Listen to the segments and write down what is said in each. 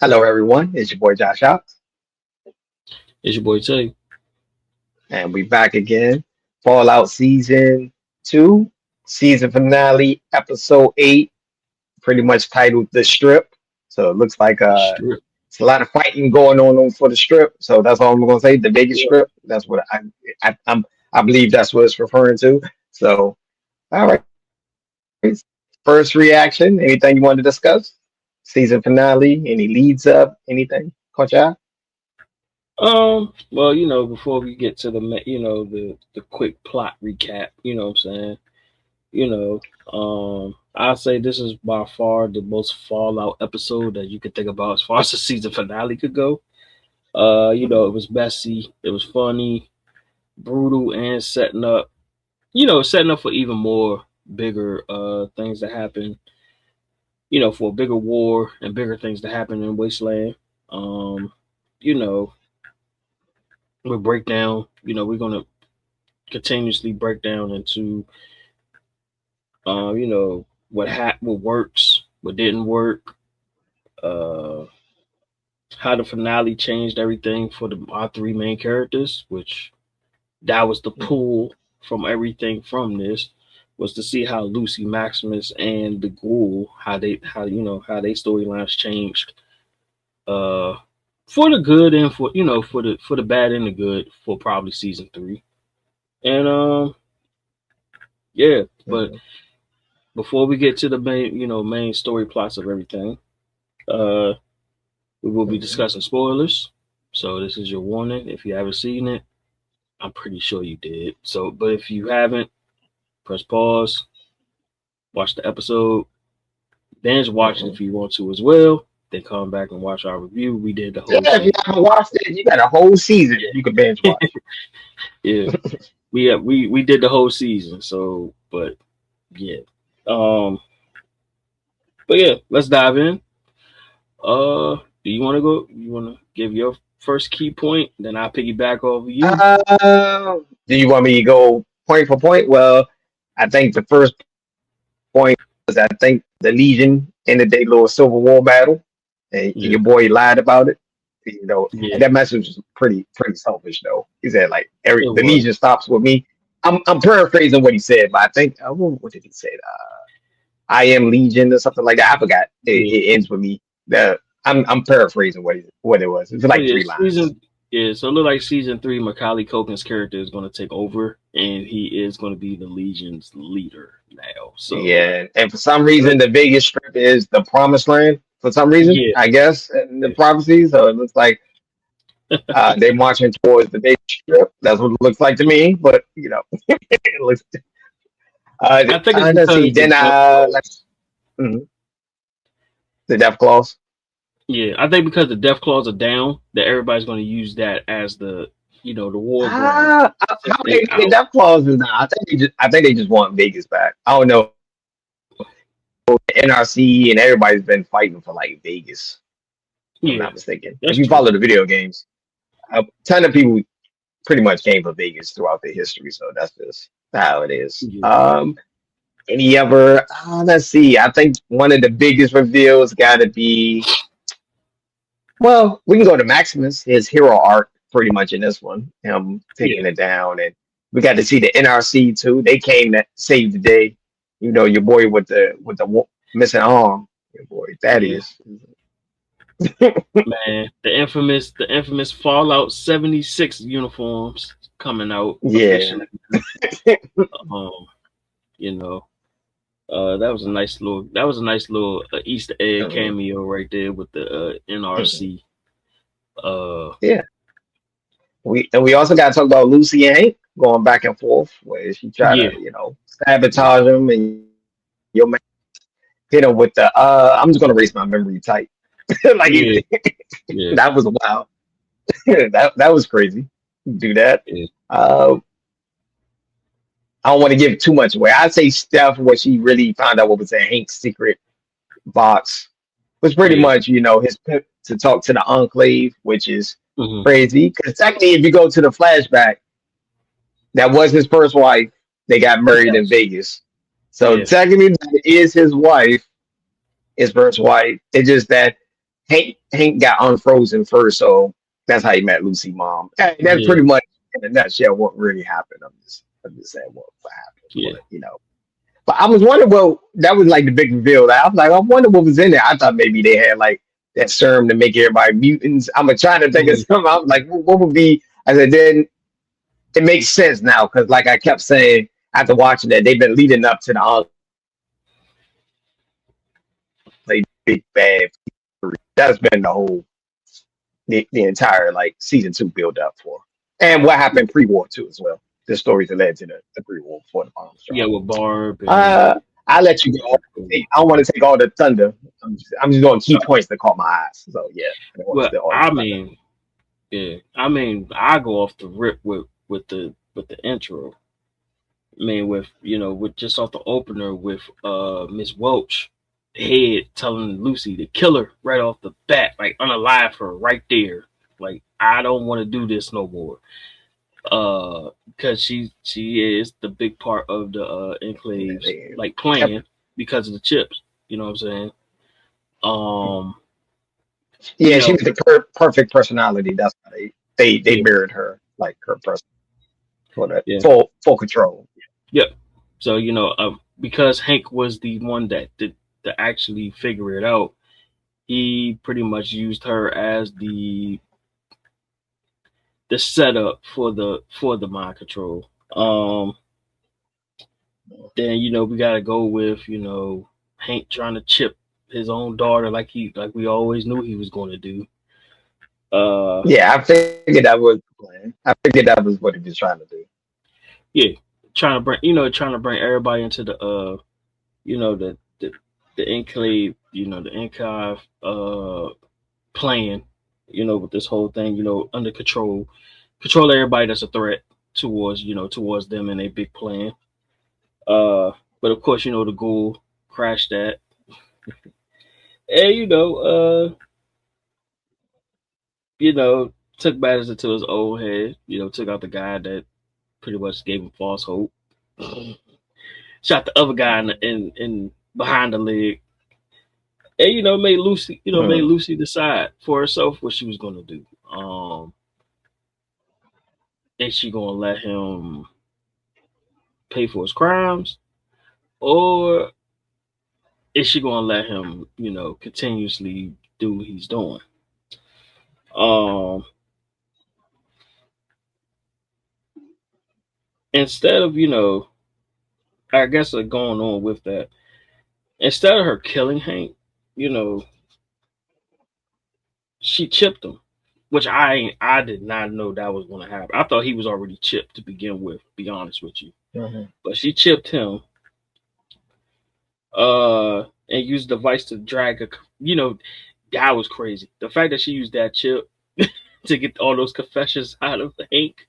Hello, everyone. It's your boy Josh out, It's your boy Tay. and we back again. Fallout Season 2, season finale, episode 8, pretty much titled The Strip. So it looks like Strip. it's a lot of fighting going on for the strip. So that's all I'm going to say. The Vegas Yeah. Strip. That's what I believe that's what it's referring to. So, all right. First reaction. Anything you want to discuss? Season finale. Any leads up? Anything? Caught your eye? Well, before we get to the quick plot recap, you know what I'm saying? You I'd say this is by far the most Fallout episode that you could think about as far as the season finale could go. It was messy, it was funny, brutal, and setting up for even more bigger things to happen, for a bigger war and bigger things to happen in Wasteland. You know, we'll break down, we're gonna continuously break down into what works, what didn't work, uh how the finale changed everything for our three main characters, which that was the pull from everything from this, was to see how Lucy Maximus and the Ghoul, how they storylines changed, uh for the good and for the bad and the good for probably season three. And yeah, but Mhm. before we get to the main story plots of everything, uh, we will be Mhm. discussing spoilers. So this is your warning. If you haven't seen it, I'm pretty sure you did. So, but if you haven't, press pause, watch the episode, binge watch it Mhm. if you want to as well. Then come back and watch our review. We did the Yeah, whole if you season. haven't watched it, you got a whole season you can binge Yeah, watch. yeah. We did the whole season. So, but yeah, um, but yeah, let's dive in. Do you want to go? You want to give your first key point? Then I'll piggyback over you. Do you want me to go point for point? Well, I think the first point was I think the Legion ended their little Civil War battle, and Yeah, your boy lied about it. And yeah, that message was pretty selfish though. He said like every it the was. Legion stops with me. I'm paraphrasing what he said, but I think what did he say? I am Legion or something like that. I forgot. Yeah. It ends with me. I'm paraphrasing what it was. It's So like yeah, three lines. so it look like season three, Macaulay Culkin's character is going to take over, and he is going to be the Legion's leader now. So Yeah, and for some reason, the Vegas Strip is the promised land. For some reason, yeah, I guess in the yeah. prophecy, so it looks like they're marching towards the Vegas Strip. That's what it looks like to me. But it looks. I think it's Let's see. because the Then death mhm, the Death Clause. yeah, I think because the death claws are down, that everybody's going to use that as the war ground to How they stay the out. Death Clause is now. I think they just want Vegas back. I don't know. NRC and everybody's been fighting for like Vegas. If I'm Yeah, not mistaken. If that's you true. follow the video games, a ton of people pretty much came for Vegas throughout the history. So that's just how it is. Yeah, Any other? Let's see. I think one of the biggest reveals got to be. Well, we can go to Maximus, his hero arc, pretty much in this one. Him yeah, taking it down, and we got to see the NRC too. They came to save the day. Your boy with the missing arm. Your boy yeah. Thaddeus. Man, the infamous Fallout 76 uniforms coming out Yeah. officially. Um, you know, that was a nice little Easter egg Mhm. cameo right there with the Mhm. NRC. Uh, Yeah. We also got to talk about Lucy and Hank going back and forth, where she try yeah, to yeah, sabotage him, and your man hit him with the. I'm just gonna erase my memory type. Like yeah, yeah, that was wild. That was crazy. Do that. yeah, Uh, I don't want to give too much away. I'd say Steph, what she really found out what was in Hank's secret box was pretty yeah. much his pimp to talk to the Enclave, which is Hmm. crazy. Because technically, if you go to the flashback, that was his first wife. They got married in Yes. Vegas. So Yeah, technically, that is his wife, his first wife. It's just that Hank got unfrozen first, so that's how he met Lucy mom. Hey, that's Yeah, pretty much in a nutshell what really happened. I'm just saying what happened, yeah. but But I was wondering, well, that was like the big reveal. I was like, I wonder what was in there. I thought maybe they had like that serum to make everybody mutants. I'm trying to think of Mhm. something. I was like, what would be? I said, then it makes sense now because, like I kept saying after watching that, they've been leading up to the Enclave big bad. That's been the entire like season 2 build up for, and what happened pre-war too as well. The stories that led to the pre-war before the bombs Yeah, dropped. with Barb and I'll let you go. I don't want to take all the thunder. I'm just going to key points that caught my eyes. So yeah, I don't want to well, steal all your I thunder. mean, yeah, I mean, I go off the rip with the intro. I mean, with with just off the opener with Miss Welch head telling Lucy to kill her right off the bat, like unalive her right there. Like I don't want to do this no more. Because she is the big part of the Yeah, Enclave's they, like plan because of the chips. You know what I'm saying? Um, you yeah, she know, was the perfect personality. That's why they yeah, mirrored her like her person for the yeah, full control. yep. So because Hank was the one that did to actually figure it out, he pretty much used her as the setup for the mind control. Then we gotta go with Hank trying to chip his own daughter like we always knew he was going to do. Uh, Yeah, I figured that was the plan. I figured that was what he was trying to do. yeah, trying to bring everybody into you know the the the enclave, the enclave plan, with this whole thing, under control everybody that's a threat towards them and a big plan. Uh, but of course, the ghoul crashed that, and took matters into his own head. Took out the guy that pretty much gave him false hope. Shot the other guy in behind the leg, and made Mm. Lucy decide for herself what she was gonna do. Is she gonna let him pay for his crimes, or is she gonna let him, continuously do what he's doing? Um, Instead of I guess going on with that, instead of her killing Hank, you know, she chipped him, which I did not know that was going to happen. I thought he was already chipped to begin with. Be honest with you, Mhm. but she chipped him, and used the device to drag a. That was crazy. The fact that she used that chip to get all those confessions out of Hank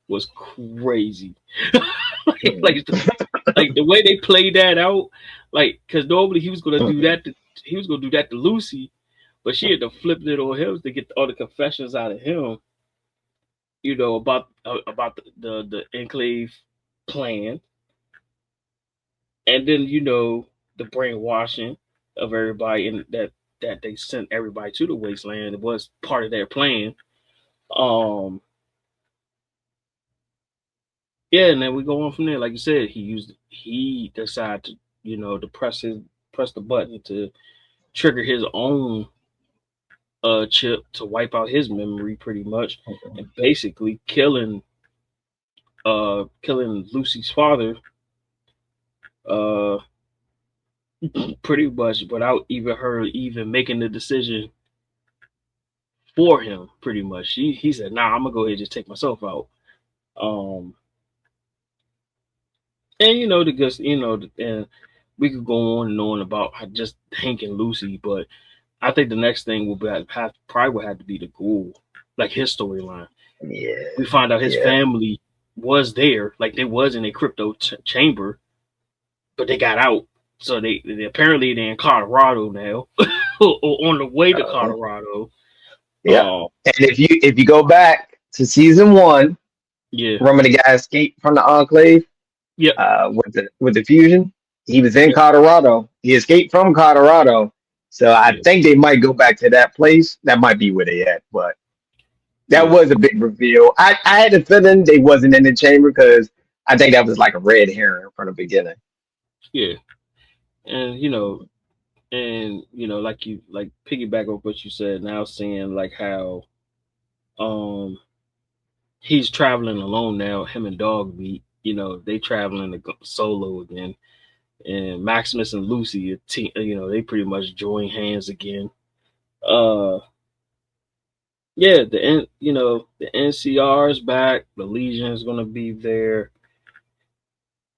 was crazy. like, Mm. like, like the way they played that out, like because normally he was gonna do Mhm. that. He was gonna do that to Lucy, but she had to flip it on him to get all the confessions out of him. About the enclave plan, and then the brainwashing of everybody, and that they sent everybody to the wasteland. It was part of their plan. Um, yeah, and then we go on from there. Like you said, he decided to to press the button to trigger his own chip to wipe out his memory pretty much, and basically killing Lucy's father uh pretty much without even her even making the decision for him. Pretty much he said, nah, I'm gonna go ahead and just take myself out. um and the good and we could go on and on about just Hank and Lucy, but I think the next thing probably would have to be the Ghoul, like his storyline. Yeah, We find out his yeah. family was there, like they was in a crypto chamber, but they got out. So they apparently they're in Colorado now, or on the way to Uh, Colorado. yeah. Uh, And if you go back to season 1, yeah, remember the guy escaped from the Enclave yep, with the fusion. He was in yep, Colorado. He escaped from Colorado, So I Yeah, think they might go back to that place. That might be where they at, but that yeah, was a big reveal. I had a feeling they wasn't in the chamber because I think that was like a red herring from the beginning. yeah. And like you like piggyback off what you said. Now seeing like how um he's traveling alone now. Him and Dog meet. They traveling to solo again. And Maximus and Lucy, they pretty much join hands again. Uh, yeah, the NCR is back. The Legion is gonna be there.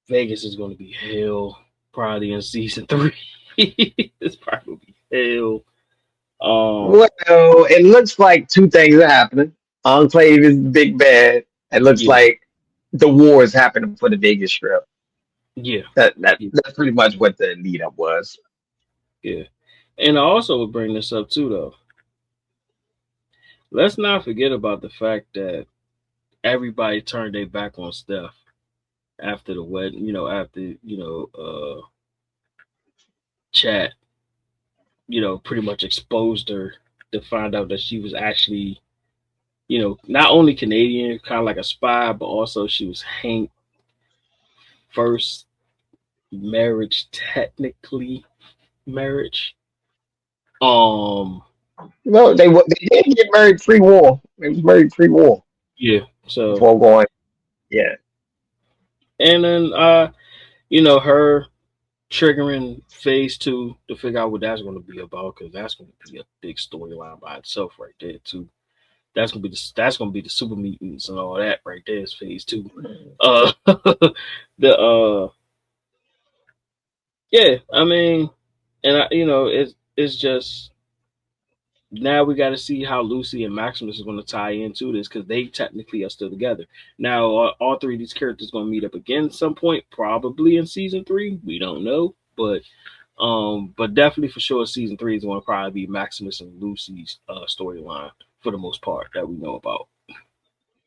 Vegas is gonna be hell. Probably in season 3. It's probably gonna be hell. Um, Well, it looks like two things are happening. Enclave is big bad. It looks yeah, like the war is happening for the Vegas Strip. yeah, yeah, That's pretty much what the lead up was. yeah. And I also would bring this up too, though. Let's not forget about the fact that everybody turned their back on Steph after the wedding. After Chat, pretty much exposed her to find out that she was actually, not only Canadian, kind of like a spy, but also she was Hank first marriage, technically marriage. Um, No, they did get married pre-war. They was married pre-war yeah. So, before going. Yeah. and then her triggering phase 2 to figure out what that's going to be about, because that's going to be a big storyline by itself right there too. That's gonna be the super mutants and all that right there is phase 2. The Yeah, I mean, and it's just now we got to see how Lucy and Maximus is going to tie into this, because they technically are still together. Now, all three of these characters going to meet up again at some point, probably in season 3. We don't know, but definitely for sure, season 3 is going to probably be Maximus and Lucy's storyline for the most part that we know about.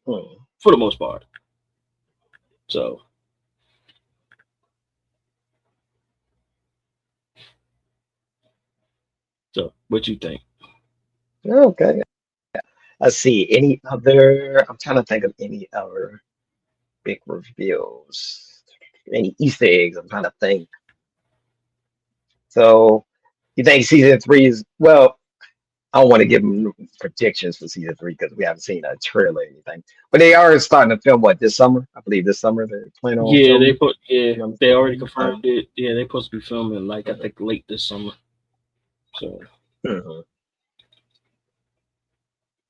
Hmm. For the most part, so what you think? Okay. Let's see. Any other? I'm trying to think of any other big reveals. Any Easter eggs? I'm trying to think. So, you think season 3 is well? I don't want to give them predictions for season 3 because we haven't seen a trailer or anything. But they are starting to film what this summer? I believe this summer they're planning on filming. They already confirmed it. Yeah, they supposed to be filming like I think late this summer. So Mhm.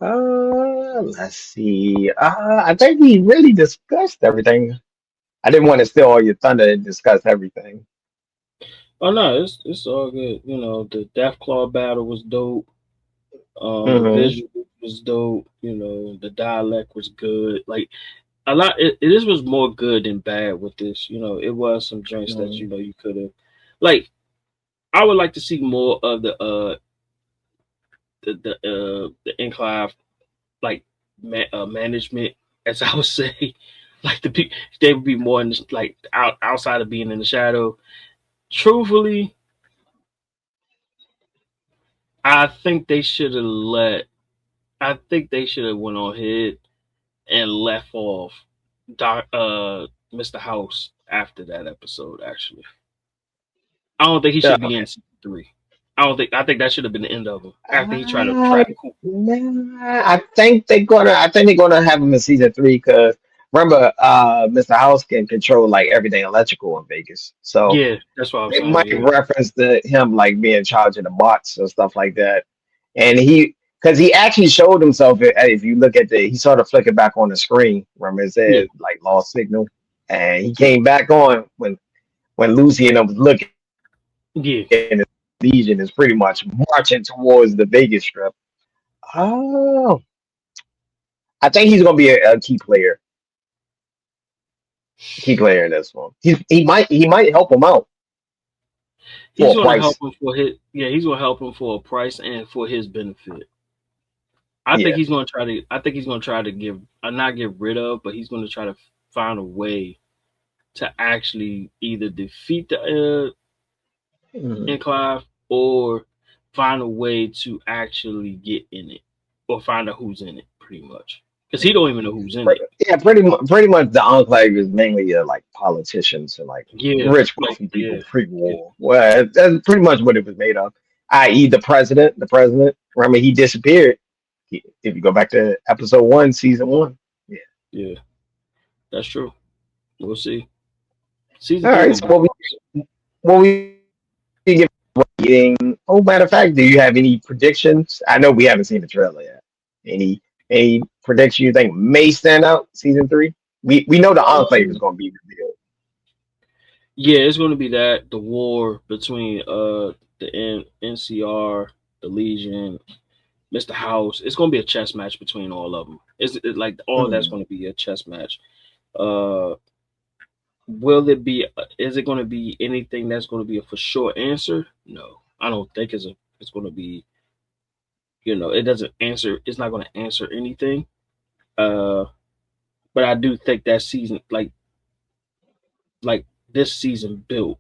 Let's see. I think we really discussed everything. I didn't want to steal all your thunder and discuss everything. oh no, it's all good. The Death Claw battle was dope. The Hmm. visual was dope. The dialect was good. Like a lot. This was more good than bad with this. It was some joints that Hmm. you could have like. I would like to see more of the Enclave like management, as I would say. Like they would be more in like outside of being in the shadow. Truthfully, I think they should have let. I think they should have went on ahead and left off Mr. House after that episode. Actually, I don't think he Yeah, should be okay. in season 3. I think that should have been the end of him after he tried to Uh, trap Coop. nah, I think they're gonna have him in season 3 because remember, Mr. House can control like everything electrical in Vegas. So Yeah, that's what I'm they saying. might Yeah, reference to him like being in charge of the bots and stuff like that. And because he actually showed himself, if you look at he sort of flickered back on the screen. Remember, it yeah, said like lost signal, and he yeah, came back on when Lucy and him was looking, yeah. and the Legion is pretty much marching towards the Vegas Strip. Oh, I think he's gonna be a key player in this one. He might help him out He's for a gonna help price. him for his. Yeah, he's gonna help him for a price and for his benefit. I think Yeah. he's gonna try to. I think he's gonna try to give, not get rid of, but he's gonna try to find a way to actually either defeat the Mhm. Enclave or find a way to actually get in it or find out who's in it, pretty much. Because he don't even know who's in it. Yeah, pretty much the Enclave is mainly like politicians and like Yeah, rich like wealthy people yeah, yeah, pre-war. Well, that's pretty much what it was made of. I.e., the president. The president. Remember, he disappeared. If you go back to episode one, season one. Yeah. yeah. That's true. We'll see. Season All three right. gonna So be what we give rating? Oh, matter of fact, do you have any predictions? I know we haven't seen the trailer yet. Any prediction you think may stand out season three? We know the Enclave is um, going to be revealed. yeah, it's gonna be that the war between the NCR, the Legion, Mr. House. It's gonna be a chess match between all of them. Like all that's Mm. gonna be a chess match. Uh, will it be? Is it gonna be anything that's gonna be a for sure answer? No, I don't think it's gonna be. It doesn't answer. It's not gonna answer anything. Uh, but I do think that season, like this season, built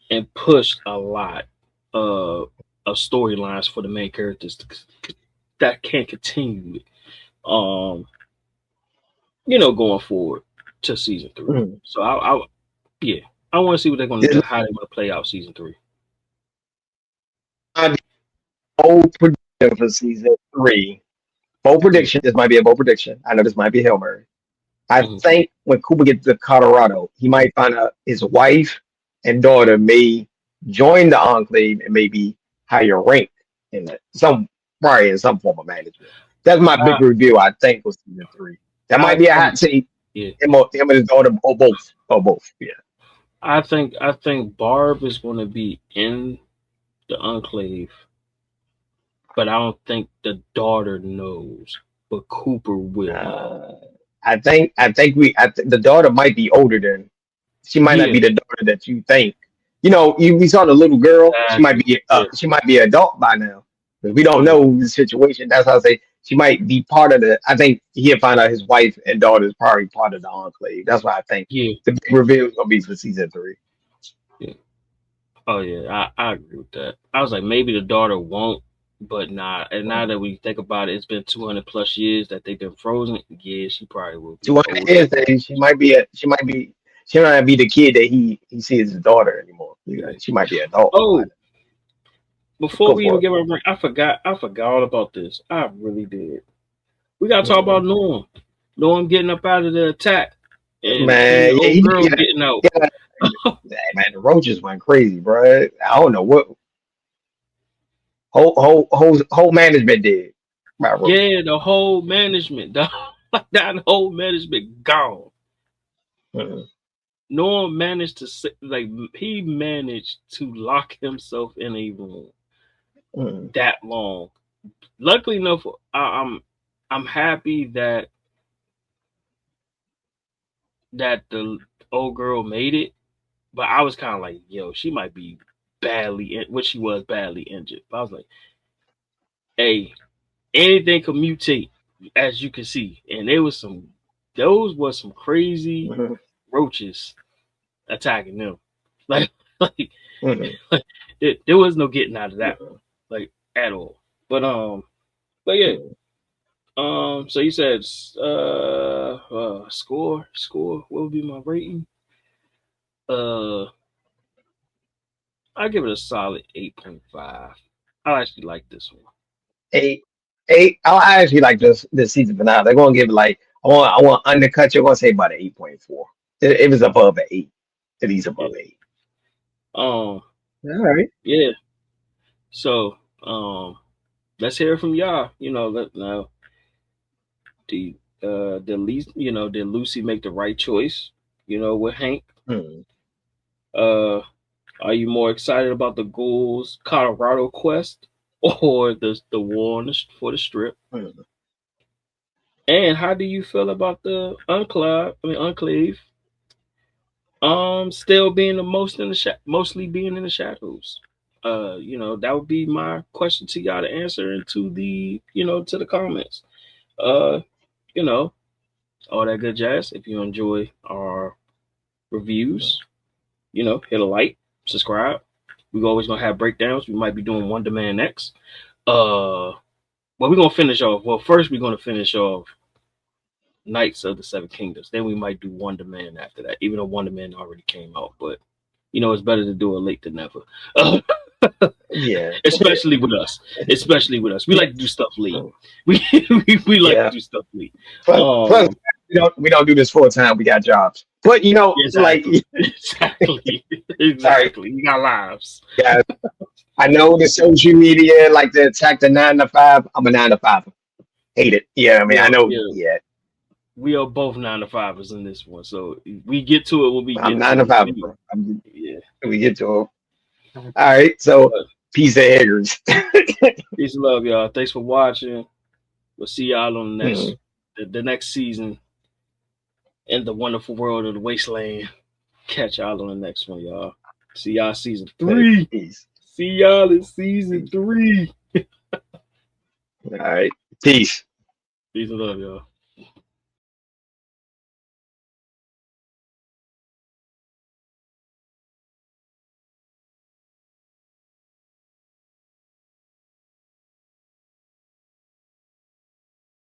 and pushed a lot uh, of storylines for the main characters that can continue. Um, going forward to season three. Mm. So yeah, I want to see what they're going to This do, how they're going to play out season three. might be a bold prediction for season three. Bold Yeah. prediction. This might be a bold prediction. I know this might be Hail Mary. I Mhm. think when Cooper gets to Colorado, he might find out his wife and daughter may join the Enclave and maybe higher rank in it. Probably in some form of management. That's my I, big review, I think, with season three. That I might be a hot think, take. yeah, Him and his daughter, or both. Or both. Yeah. I think Barb is going to be in the Enclave, but I don't think the daughter knows, but Cooper will know. Uh, the daughter might be older than she might not Yeah, be the daughter that you think. We saw the little girl. exactly. Yeah, She might be an adult by now. 'Cause we don't yeah, know the situation. That's how I say she might be part of the. I think he'll find out his wife and daughter is probably part of the Enclave. That's why I think yeah, the big reveal is gonna be for season three. yeah. Oh yeah, I agree with that. I was like, maybe the daughter won't, but nah. And now that we think about it, it's been 200 plus years that they've been frozen. Yeah, she probably will Two be hundred older. years that she might not be the kid that he sees his daughter anymore. Yeah. She might be an adult by Oh, now. before Go we even for it. get our break, I forgot all about this. I really did. We gotta talk Mhm. about Norm. Norm getting up out of the attack, and the Man, yeah, old girl getting out. yeah, man, the roaches went crazy, bro. I don't know what whole management did by roaches. Yeah, the whole management, that whole management gone. Mm, Norm managed to he managed to lock himself in a room mm, that long. Luckily enough, I'm happy that the old girl made it, but I was kind of like, yo, she might be which she was badly injured. But I was like, hey, anything can mutate, as you can see, and those were some crazy mm, roaches attacking them, like like, mm, like there was no getting out of that one, like at all. But yeah. mm. So you said score. What would be my rating? Uh, I give it a solid 8.5. I actually like this one. Eight, eight. I actually like this season finale. They're gonna give it like I want undercut you. I'm gonna say about an 8.4. It was above an eight. At least above Yeah. eight. Um. All right. Yeah. So let's hear from y'all. Let now the did Lucy make the right choice? With Hank. Mm, Uh, are you more excited about the Ghouls Colorado quest or the war for the strip? mm. And how do you feel about the Enclave? Still being the mostly being in the shadows. That would be my question to y'all to answer into to the comments. Uh, you know, all that good jazz. If you enjoy our reviews, hit a like, subscribe, We're always gonna have breakdowns. We might be doing Wonder Man next. Well, we're gonna finish off. Well, first we're gonna finish off Knights of the Seven Kingdoms. Then we might do Wonder Man after that, even though Wonder Man already came out. But it's better to do it late than never. Yeah. Especially with us. Especially with us. We like to do stuff late. We like to Yeah. do stuff late. Plus, we don't do this full time. We got jobs. But like, Exactly. Exactly. sorry, Exactly. We got lives. guys. I know the social media like to attack the 9 to 5. I'm a 9 to 5. Hate it. Yeah, I mean, I Yeah, know. yeah. Yeah, We are both 9 to 5ers in this one. So we get to it when we I'm get nine to to it. five. Yeah. We get to it. All right. So, But peace of eggers. peace and love, y'all. Thanks for watching. We'll see y'all on the Hmm. next season in the wonderful world of the wasteland. Catch y'all on the next one, y'all. See y'all season Hey, 3. peace. See y'all in season 3. All right. Peace. Peace and love, y'all.